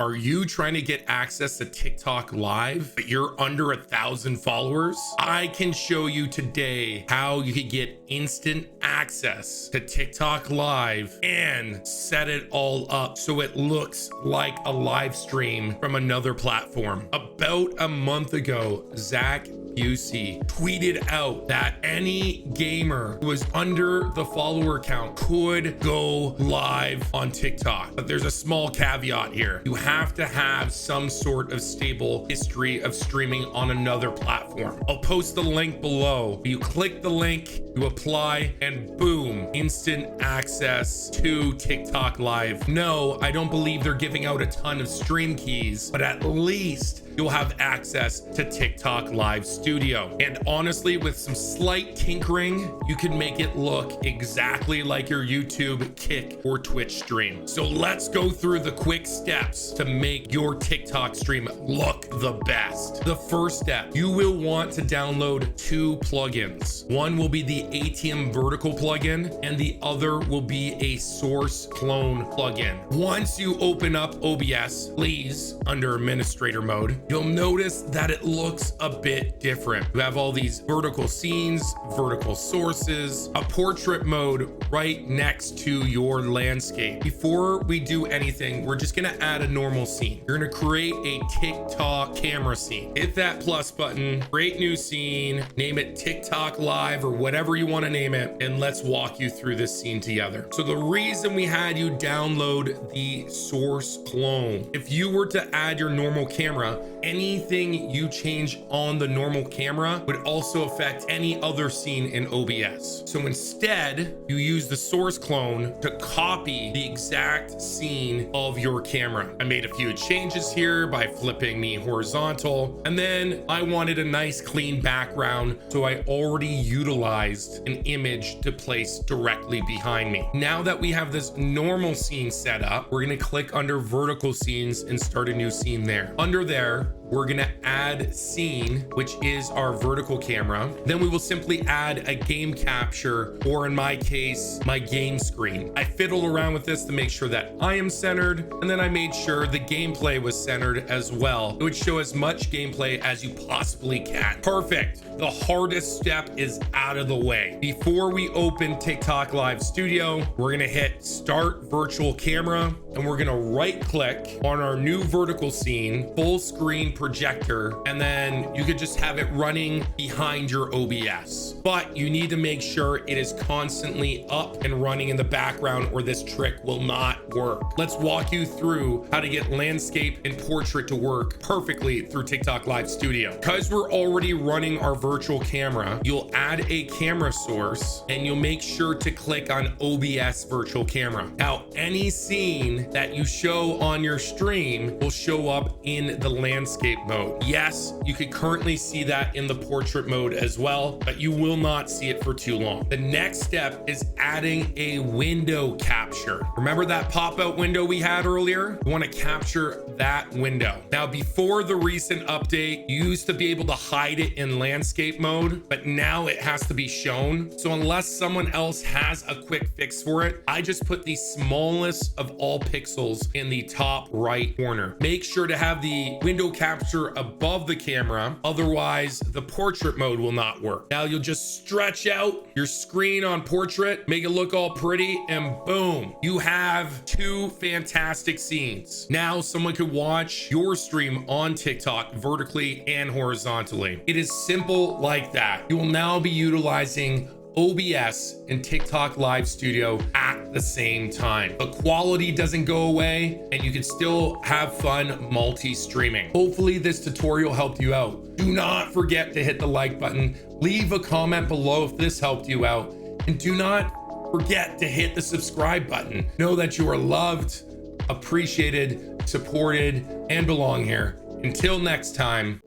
Are you trying to get access to TikTok Live, but you're under 1,000 followers? I can show you today how you can get instant access to TikTok Live and set it all up so it looks like a live stream from another platform. About a month ago, Zach Busey tweeted out that any gamer who was under the follower count could go live on TikTok. But there's a small caveat here. You have to have some sort of stable history of streaming on another platform. I'll post the link below. You click the link, you apply, and boom, instant access to TikTok Live. No, I don't believe they're giving out a ton of stream keys, but at least you'll have access to TikTok Live Studio. And honestly, with some slight tinkering, you can make it look exactly like your YouTube, Kick, or Twitch stream. So let's go through the quick steps to make your TikTok stream look the best. The first step, you will want to download 2 plugins. One will be the ATM vertical plugin, and the other will be a source clone plugin. Once you open up OBS, please, under administrator mode, you'll notice that it looks a bit different. You have all these vertical scenes, vertical sources, a portrait mode right next to your landscape. Before we do anything, we're just gonna add a normal scene. You're gonna create a TikTok camera scene. Hit that plus button, create new scene, name it TikTok Live or whatever you wanna name it, and let's walk you through this scene together. So the reason we had you download the source clone, if you were to add your normal camera, anything you change on the normal camera would also affect any other scene in OBS. So instead, you use the source clone to copy the exact scene of your camera. I made a few changes here by flipping me horizontal, and then I wanted a nice clean background, so I already utilized an image to place directly behind me. Now that we have this normal scene set up, we're gonna click under vertical scenes and start a new scene there. Under there, we're gonna add scene, which is our vertical camera. Then we will simply add a game capture, or in my case, my game screen. I fiddled around with this to make sure that I am centered, and then I made sure the gameplay was centered as well. It would show as much gameplay as you possibly can. Perfect. The hardest step is out of the way. Before we open TikTok Live Studio, we're gonna hit Start Virtual Camera, and we're gonna right click on our new vertical scene, full screen projector, and then you could just have it running behind your OBS. But you need to make sure it is constantly up and running in the background, or this trick will not work. Let's walk you through how to get landscape and portrait to work perfectly through TikTok Live Studio. Because we're already running our virtual camera, you'll add a camera source and you'll make sure to click on OBS virtual camera. Now, any scene that you show on your stream will show up in the landscape mode. Yes, you can currently see that in the portrait mode as well, but you will not see it for too long. The next step is adding a window capture. Remember that pop-out window we had earlier? You want to capture that window. Now, before the recent update, you used to be able to hide it in landscape mode, but now it has to be shown. So unless someone else has a quick fix for it, I just put the smallest of all pixels in the top right corner. Make sure to have the window capture above the camera, otherwise the portrait mode will not work. Now you'll just stretch out your screen on portrait, make it look all pretty, and boom, you have 2 fantastic scenes. Now someone could watch your stream on TikTok vertically and horizontally. It is simple like that. You will now be utilizing OBS and TikTok Live Studio at the same time. The quality doesn't go away, and you can still have fun multi-streaming. Hopefully this tutorial helped you out. Do not forget to hit the like button, leave a comment below if this helped you out, and do not forget to hit the subscribe button. Know that you are loved, appreciated, supported, and belong here. Until next time.